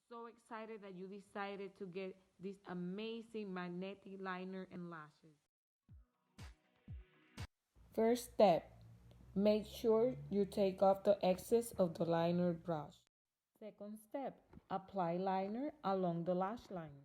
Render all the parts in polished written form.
So excited that you decided to get this amazing magnetic liner and lashes. First step, make sure you take off the excess of the liner brush. Second step, apply liner along the lash line.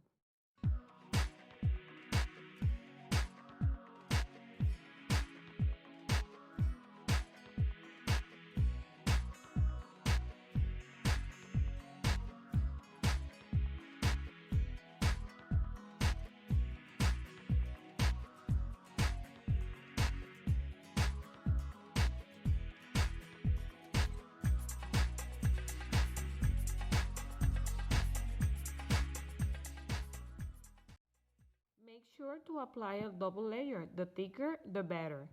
Make sure to apply a double layer. The thicker, the better.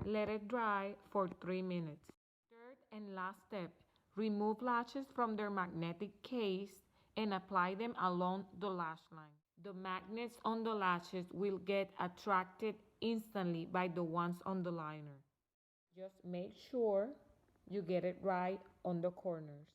Let it dry for 3 minutes. Third and last step, remove lashes from their magnetic case and apply them along the lash line. The magnets on the lashes will get attracted instantly by the ones on the liner. Just make sure you get it right on the corners.